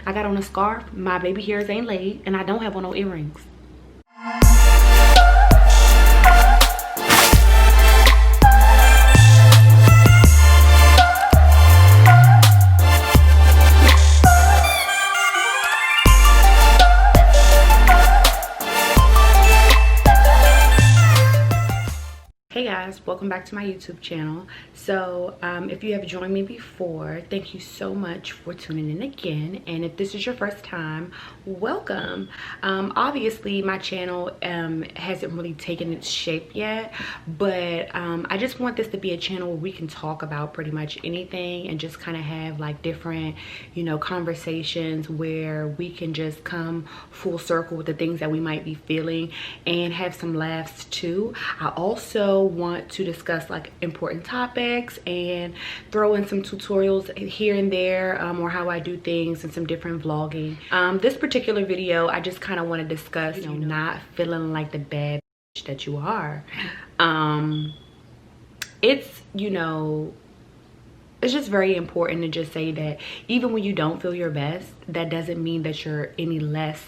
I got on a scarf, my baby hairs ain't laid, and I don't have on no earrings. Hey guys, welcome back to my YouTube channel. So if you have joined me before, thank you so much for tuning in again, and if this is your first time, welcome. Obviously my channel hasn't really taken its shape yet, but I just want this to be a channel where we can talk about pretty much anything and just kind of have like different, you know, conversations where we can just come full circle with the things that we might be feeling and have some laughs too. I also want to discuss like important topics and throw in some tutorials here and there, or how I do things and some different vlogging. This particular video, I just kind of want to discuss, you know, not feeling like the bad bitch that you are. It's, you know, it's just very important to just say that even when you don't feel your best, that doesn't mean that you're any less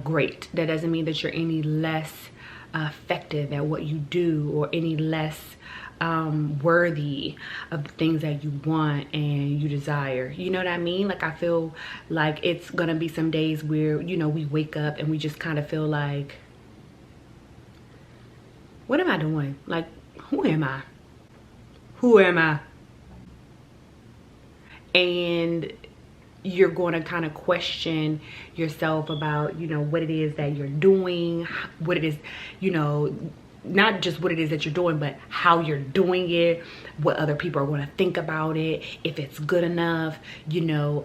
great. That doesn't mean that you're any less effective at what you do, or any less worthy of the things that you want and you desire. You know what I mean? Like, I feel like it's gonna be some days where, you know, we wake up and we just kind of feel like, what am I doing? Like, who am I? Who am I? And you're going to kind of question yourself about, you know, what it is that you're doing, what it is, you know, not just what it is that you're doing, but how you're doing it, what other people are going to think about it, if it's good enough, you know,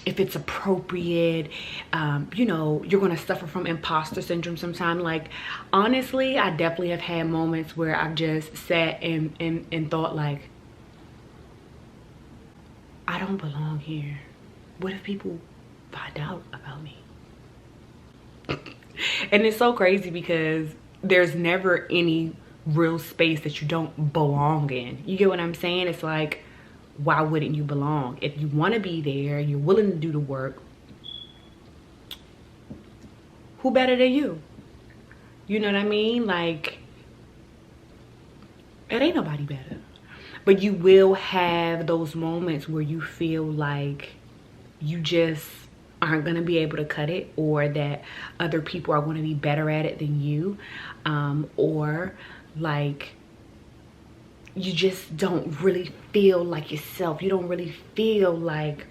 if it's appropriate. You know, you're going to suffer from imposter syndrome sometime. Like, honestly, I definitely have had moments where I've just sat and thought like, I don't belong here. What if people find out about me? And it's so crazy because there's never any real space that you don't belong in. You get what I'm saying? It's like, why wouldn't you belong? If you want to be there, you're willing to do the work, who better than you? You know what I mean? Like, it ain't nobody better. But you will have those moments where you feel like you just aren't going to be able to cut it, or that other people are going to be better at it than you, or like you just don't really feel like yourself. You don't really feel like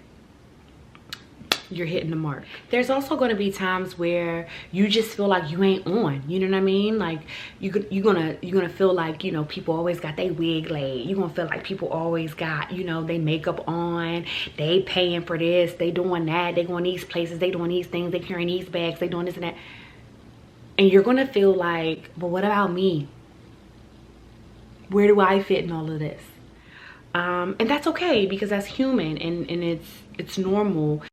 you're hitting the mark. There's also going to be times where you just feel like you ain't on, you know what I mean? Like you're gonna feel like, you know, people always got their wig laid. You're gonna feel like people always got, you know, they makeup on, they paying for this, they doing that, they going these places, they doing these things, they carrying these bags, they doing this and that. And you're gonna feel like, but what about me? Where do I fit in all of this? And that's okay, because that's human, and it's normal.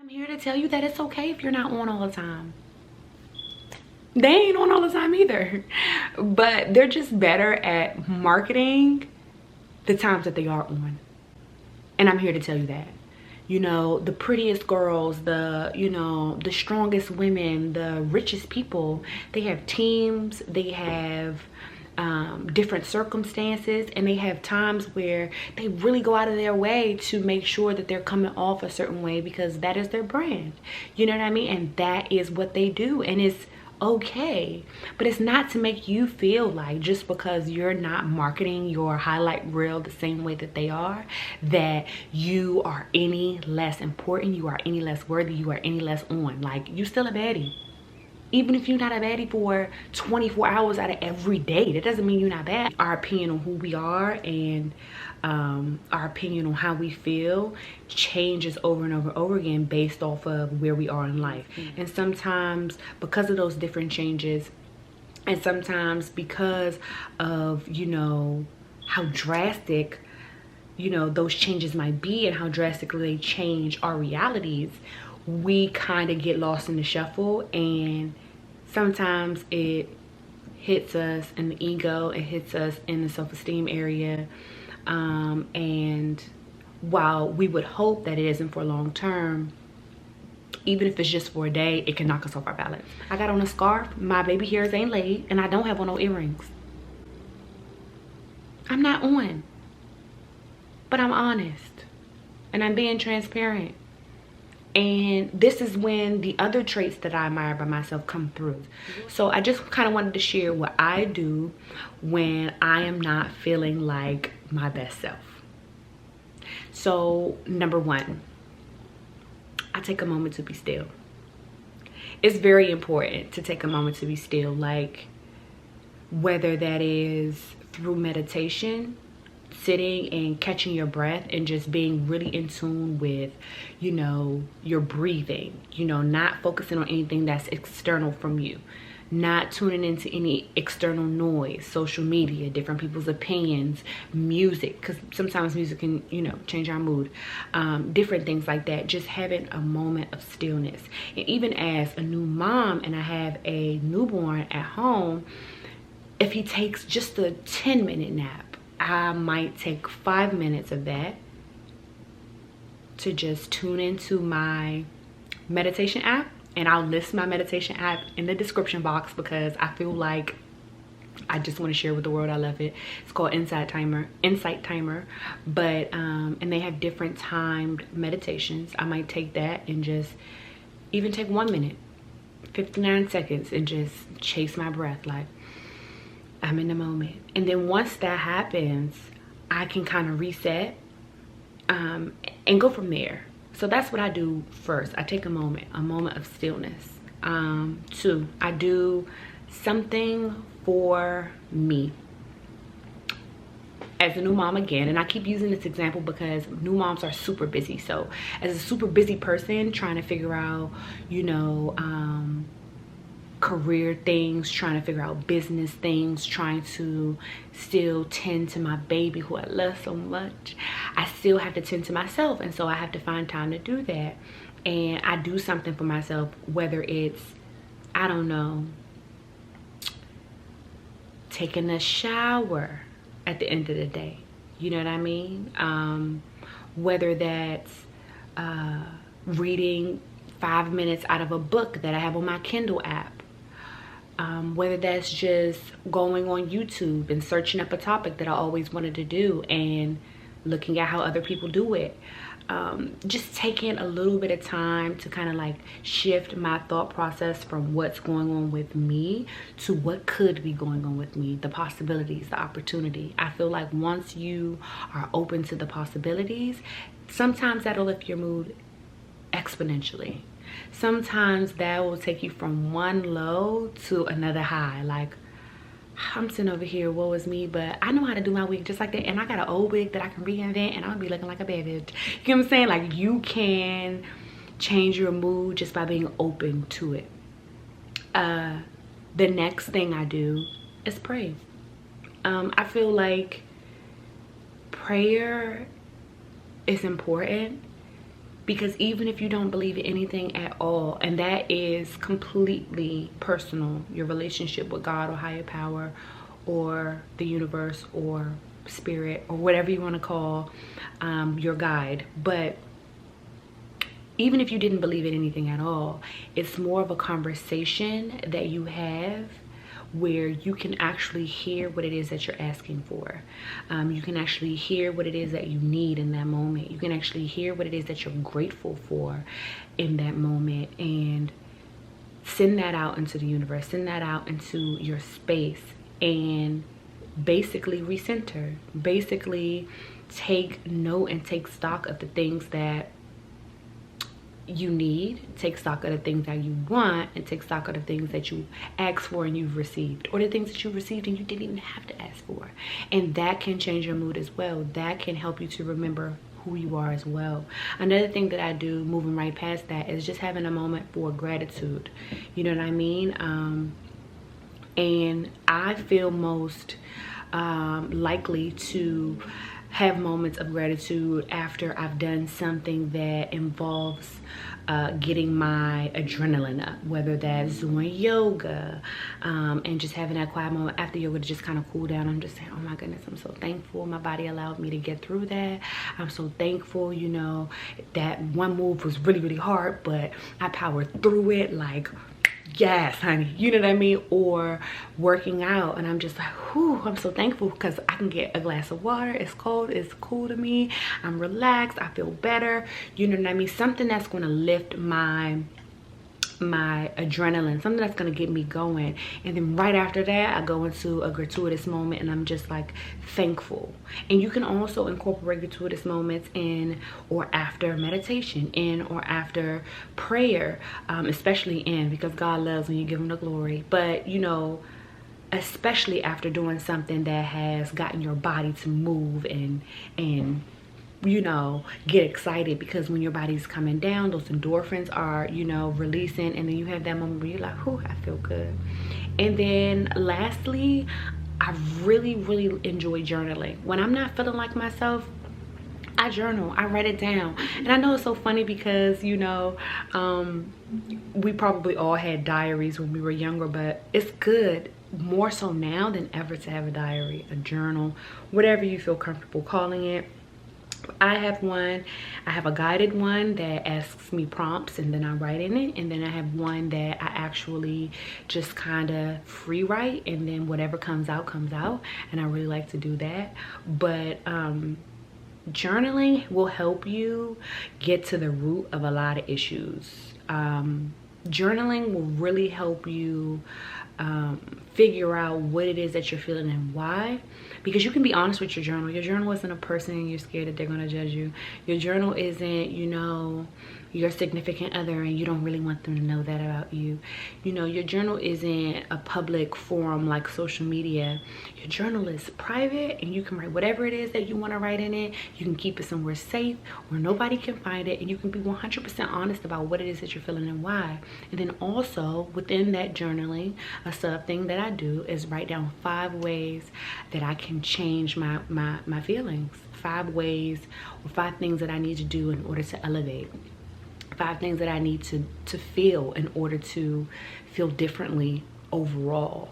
I'm here to tell you that it's okay if you're not on all the time. They ain't on all the time either, but they're just better at marketing the times that they are on. And I'm here to tell you that, you know, the prettiest girls, the, you know, the strongest women, the richest people, they have teams, they have different circumstances, and they have times where they really go out of their way to make sure that they're coming off a certain way, because that is their brand. You know what I mean? And that is what they do, and it's okay. But it's not to make you feel like, just because you're not marketing your highlight reel the same way that they are, that you are any less important, you are any less worthy, you are any less on. Like, you still a baddie. Even if you're not a baddie for 24 hours out of every day, that doesn't mean you're not bad. Our opinion on who we are and our opinion on how we feel changes over and over and over again based off of where we are in life. And sometimes because of those different changes, and sometimes because of, you know, how drastic, you know, those changes might be and how drastically they change our realities, we kind of get lost in the shuffle, and sometimes it hits us in the ego, it hits us in the self-esteem area, and while we would hope that it isn't for long term, even if it's just for a day, it can knock us off our balance. I got on a scarf, my baby hairs ain't laid, and I don't have on no earrings. I'm not on, but I'm honest and I'm being transparent. And this is when the other traits that I admire by myself come through. So I just kind of wanted to share what I do when I am not feeling like my best self. So number one, I take a moment to be still. It's very important to take a moment to be still, like whether that is through meditation, sitting and catching your breath and just being really in tune with, you know, your breathing, you know, not focusing on anything that's external from you, not tuning into any external noise, social media, different people's opinions, music, because sometimes music can, you know, change our mood, different things like that. Just having a moment of stillness. And even as a new mom and I have a newborn at home, if he takes just a 10-minute nap, I might take 5 minutes of that to just tune into my meditation app. And I'll list my meditation app in the description box because I feel like I just want to share with the world. I love it. It's called Insight Timer. But and they have different timed meditations. I might take that and just even take 1 minute, 59 seconds, and just chase my breath, like I'm in the moment. And then once that happens, I can kind of reset and go from there. So that's what I do first. I take a moment of stillness. 2, I do something for me. As a new mom again, and I keep using this example because new moms are super busy. So as a super busy person trying to figure out, you know, career things, trying to figure out business things, trying to still tend to my baby who I love so much, I still have to tend to myself. And so I have to find time to do that. And I do something for myself, whether it's, I don't know, taking a shower at the end of the day, you know what I mean? Whether that's reading 5 minutes out of a book that I have on my Kindle app. Whether that's just going on YouTube and searching up a topic that I always wanted to do and looking at how other people do it. Just taking a little bit of time to kind of like shift my thought process from what's going on with me to what could be going on with me, the possibilities, the opportunity. I feel like once you are open to the possibilities, sometimes that'll lift your mood exponentially. Sometimes that will take you from one low to another high. Like, I'm sitting over here, woe is me, but I know how to do my wig just like that. And I got an old wig that I can reinvent and I'll be looking like a bad bitch. You know what I'm saying? Like, you can change your mood just by being open to it. The next thing I do is pray. I feel like prayer is important. Because even if you don't believe in anything at all, and that is completely personal, your relationship with God or higher power or the universe or spirit or whatever you want to call your guide. But even if you didn't believe in anything at all, it's more of a conversation that you have where you can actually hear what it is that you're asking for. You can actually hear what it is that you need in that moment. You can actually hear what it is that you're grateful for in that moment, and send that out into the universe, send that out into your space, and basically recenter. Basically take note and take stock of the things that you need, take stock of the things that you want, and take stock of the things that you asked for and you've received, or the things that you received and you didn't even have to ask for. And that can change your mood as well. That can help you to remember who you are as well. Another thing that I do, moving right past that, is just having a moment for gratitude. You know what I mean? And I feel most likely to have moments of gratitude after I've done something that involves getting my adrenaline up, whether that's doing yoga and just having that quiet moment after yoga to just kind of cool down. I'm just saying, oh my goodness, I'm so thankful my body allowed me to get through that. I'm so thankful, you know, that one move was really, really hard, but I powered through it. Like, yes, honey, you know what I mean? Or working out, and I'm just like, whew, I'm so thankful because I can get a glass of water. It's cold, it's cool to me. I'm relaxed, I feel better. You know what I mean? Something that's going to lift my adrenaline, something that's going to get me going. And then right after that, I go into a gratuitous moment, and I'm just like thankful. And you can also incorporate gratuitous moments in or after meditation, in or after prayer, especially in, because God loves when you give him the glory. But you know, especially after doing something that has gotten your body to move and you know, get excited, because when your body's coming down, those endorphins are, you know, releasing, and then you have that moment where you're like, whew, I feel good. And then lastly, I really enjoy journaling. When I'm not feeling like myself, I journal, I write it down. And I know it's so funny because, you know, we probably all had diaries when we were younger, but it's good, more so now than ever, to have a diary, a journal, whatever you feel comfortable calling it. I have one. I have a guided one that asks me prompts and then I write in it, and then I have one that I actually just kind of free write, and then whatever comes out, and I really like to do that. But journaling will help you get to the root of a lot of issues. Journaling will really help you figure out what it is that you're feeling and why, because you can be honest with your journal. Your journal isn't a person and you're scared that they're going to judge you. Your journal isn't, you know, your significant other and you don't really want them to know that about you. You know, your journal isn't a public forum like social media. Your journal is private, and you can write whatever it is that you want to write in it. You can keep it somewhere safe where nobody can find it, and you can be 100% honest about what it is that you're feeling and why. And then also within that journaling, a sub thing that I do is write down 5 ways that I can change my feelings. 5 ways or 5 things that I need to do in order to elevate. 5 things that I need to feel in order to feel differently overall.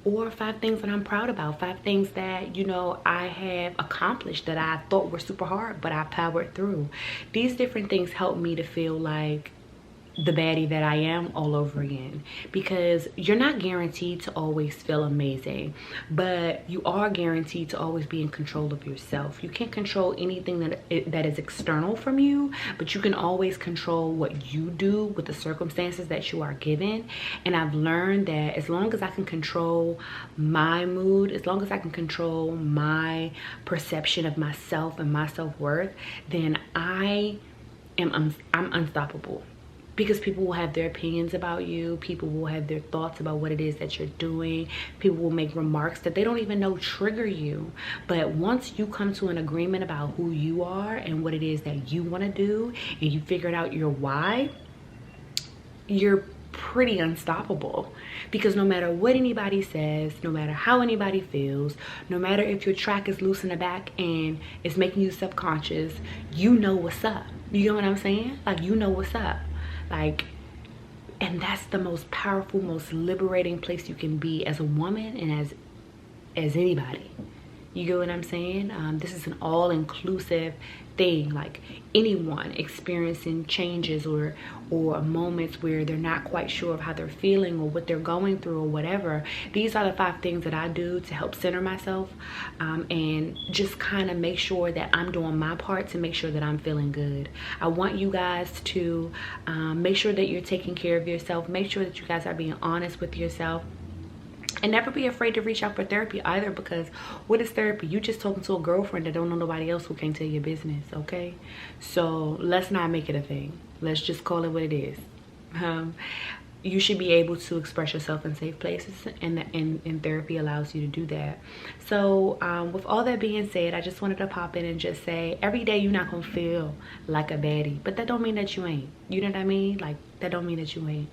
Or 5 things that I'm proud about. 5 things that, you know, I have accomplished that I thought were super hard, but I powered through. These different things help me to feel like the baddie that I am all over again, because you're not guaranteed to always feel amazing, but you are guaranteed to always be in control of yourself. You can't control anything that is external from you, but you can always control what you do with the circumstances that you are given. And I've learned that as long as I can control my mood, as long as I can control my perception of myself and my self-worth, then I'm unstoppable. Because people will have their opinions about you. People will have their thoughts about what it is that you're doing. People will make remarks that they don't even know trigger you. But once you come to an agreement about who you are and what it is that you want to do, and you figured out your why, you're pretty unstoppable. Because no matter what anybody says, no matter how anybody feels, no matter if your track is loose in the back and it's making you subconscious, you know what's up. You know what I'm saying? Like, you know what's up. Like, and that's the most powerful, most liberating place you can be as a woman and as anybody. You get what I'm saying? This is an all-inclusive thing. Like, anyone experiencing changes or moments where they're not quite sure of how they're feeling or what they're going through or whatever, these are the 5 things that I do to help center myself and just kind of make sure that I'm doing my part to make sure that I'm feeling good. I want you guys to make sure that you're taking care of yourself. Make sure that you guys are being honest with yourself. And never be afraid to reach out for therapy either, because what is therapy? You just talking to a girlfriend that don't know nobody else who can't tell your business, okay? So let's not make it a thing. Let's just call it what it is. You should be able to express yourself in safe places, and therapy allows you to do that. So with all that being said, I just wanted to pop in and just say, every day you're not gonna feel like a baddie, but that don't mean that you ain't. You know what I mean? Like, that don't mean that you ain't.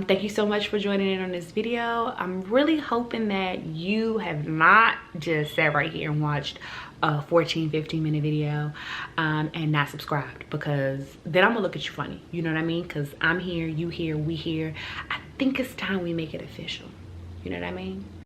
Thank you so much for joining in on this video. I'm really hoping that you have not just sat right here and watched a 14-15 minute video and not subscribed, because then I'm gonna look at you funny, you know what I mean? Because I'm here, you here, we here. I think it's time we make it official, you know what I mean?